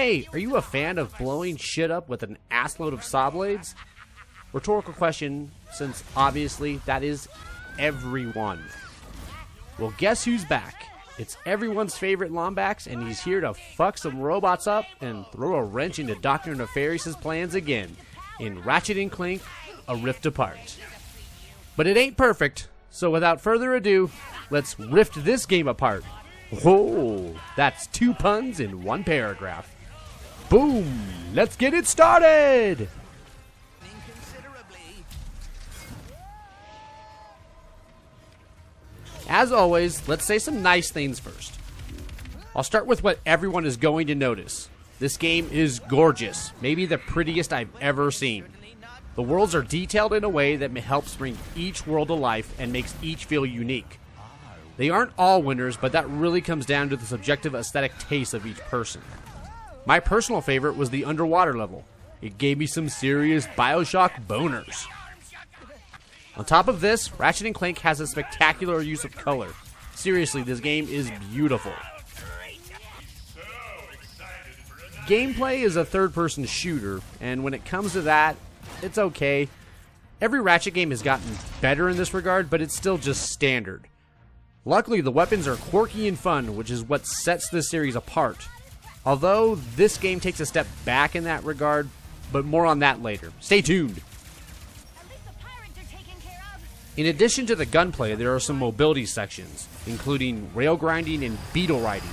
Hey, are you a fan of blowing shit up with an assload of saw blades? Rhetorical question, since obviously that is everyone. Well, guess who's back? It's everyone's favorite Lombax, and he's here to fuck some robots up and throw a wrench into Dr. Nefarious' plans again in Ratchet Clank, A Rift Apart. But it ain't perfect, so without further ado, let's rift this game apart. Whoa, that's 2 puns in 1 paragraph. Boom! Let's get it started! As always, let's say some nice things first. I'll start with what everyone is going to notice. This game is gorgeous, maybe the prettiest I've ever seen. The worlds are detailed in a way that helps bring each world to life and makes each feel unique. They aren't all winners, but that really comes down to the subjective aesthetic taste of each person. My personal favorite was the underwater level. It gave me some serious BioShock boners. On top of this, Ratchet & Clank has a spectacular use of color. Seriously, this game is beautiful. Gameplay is a third-person shooter, and when it comes to that, it's okay. Every Ratchet game has gotten better in this regard, but it's still just standard. Luckily, the weapons are quirky and fun, which is what sets this series apart. Although, this game takes a step back in that regard, but more on that later. Stay tuned! In addition to the gunplay, there are some mobility sections, including rail grinding and beetle riding.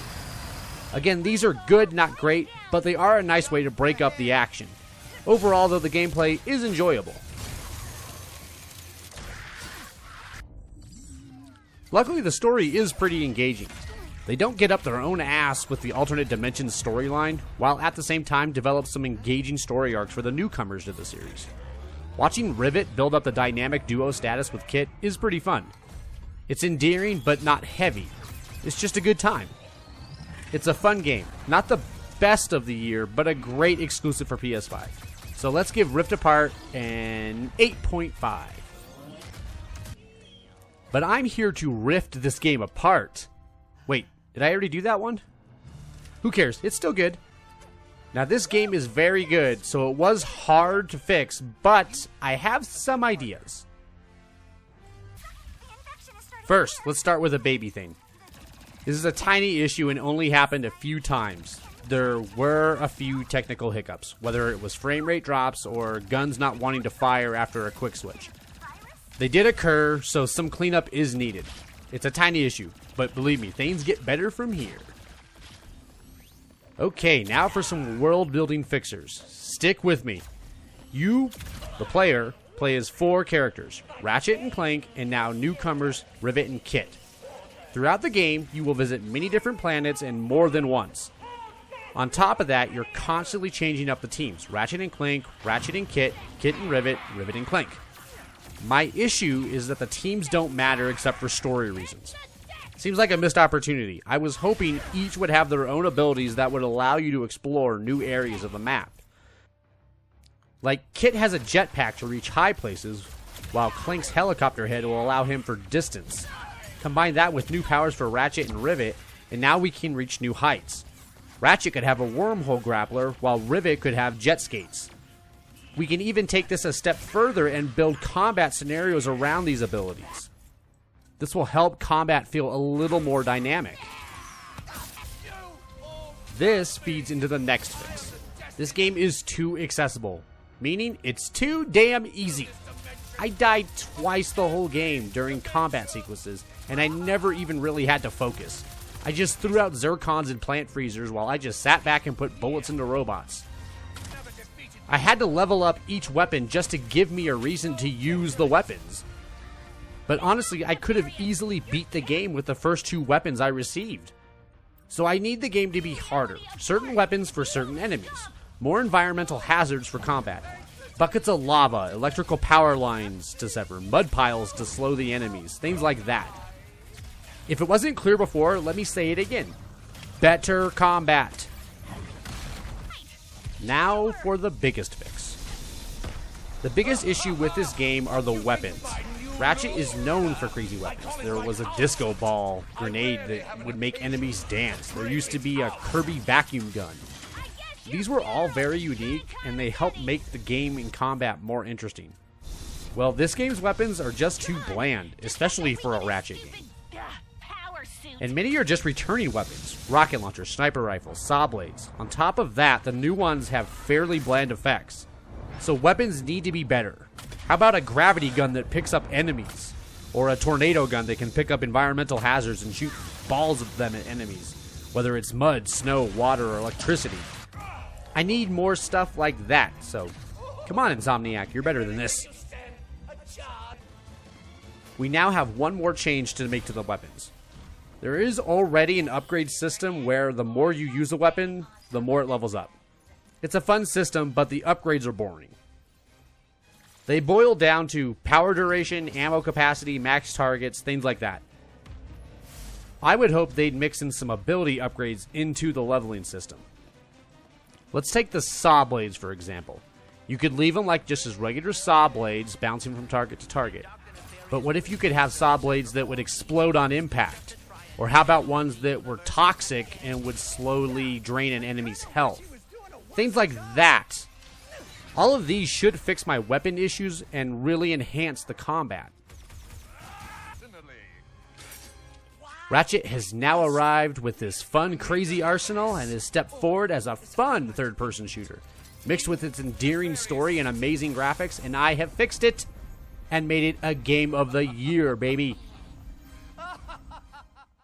Again, these are good, not great, but they are a nice way to break up the action. Overall, though, the gameplay is enjoyable. Luckily, the story is pretty engaging. They don't get up their own ass with the alternate dimensions storyline, while at the same time develop some engaging story arcs for the newcomers to the series. Watching Rivet build up the dynamic duo status with Kit is pretty fun. It's endearing, but not heavy. It's just a good time. It's a fun game. Not the best of the year, but a great exclusive for PS5. So let's give Rift Apart an 8.5. But I'm here to rift this game apart. Wait, did I already do that one? Who cares? It's still good. Now, this game is very good, so it was hard to fix, but I have some ideas. First, let's start with a baby thing. This is a tiny issue and only happened a few times. There were a few technical hiccups, whether it was frame rate drops or guns not wanting to fire after a quick switch. They did occur, so some cleanup is needed. It's a tiny issue, but believe me, things get better from here. Okay, now for some world-building fixers. Stick with me. You, the player, play as 4 characters, Ratchet and Clank, and now newcomers, Rivet and Kit. Throughout the game, you will visit many different planets and more than once. On top of that, you're constantly changing up the teams, Ratchet and Clank, Ratchet and Kit, Kit and Rivet, Rivet and Clank. My issue is that the teams don't matter except for story reasons. Seems like a missed opportunity. I was hoping each would have their own abilities that would allow you to explore new areas of the map. Like, Kit has a jetpack to reach high places, while Clank's helicopter head will allow him for distance. Combine that with new powers for Ratchet and Rivet, and now we can reach new heights. Ratchet could have a wormhole grappler, while Rivet could have jet skates. We can even take this a step further and build combat scenarios around these abilities. This will help combat feel a little more dynamic. This feeds into the next fix. This game is too accessible, meaning it's too damn easy. I died twice the whole game during combat sequences, and I never even really had to focus. I just threw out zircons and plant freezers while I just sat back and put bullets into robots. I had to level up each weapon just to give me a reason to use the weapons. But honestly, I could have easily beat the game with the first 2 weapons I received. So I need the game to be harder. Certain weapons for certain enemies. More environmental hazards for combat. Buckets of lava, electrical power lines to sever, mud piles to slow the enemies. Things like that. If it wasn't clear before, let me say it again. Better combat. Now for the biggest fix. The biggest issue with this game are the weapons. Ratchet is known for crazy weapons. There was a disco ball grenade that would make enemies dance. There used to be a Kirby vacuum gun. These were all very unique, and they help make the game in combat more interesting. Well, this game's weapons are just too bland, especially for a Ratchet game. And many are just returning weapons. Rocket launchers, sniper rifles, saw blades. On top of that, the new ones have fairly bland effects. So weapons need to be better. How about a gravity gun that picks up enemies? Or a tornado gun that can pick up environmental hazards and shoot balls of them at enemies, whether it's mud, snow, water, or electricity. I need more stuff like that, so come on, Insomniac, you're better than this. We now have one more change to make to the weapons. There is already an upgrade system where the more you use a weapon, the more it levels up. It's a fun system, but the upgrades are boring. They boil down to power duration, ammo capacity, max targets, things like that. I would hope they'd mix in some ability upgrades into the leveling system. Let's take the saw blades, for example. You could leave them like just as regular saw blades, bouncing from target to target. But what if you could have saw blades that would explode on impact? Or how about ones that were toxic and would slowly drain an enemy's health? Things like that. All of these should fix my weapon issues and really enhance the combat. Ratchet has now arrived with this fun, crazy arsenal and has stepped forward as a fun third-person shooter, mixed with its endearing story and amazing graphics, and I have fixed it and made it a game of the year, baby.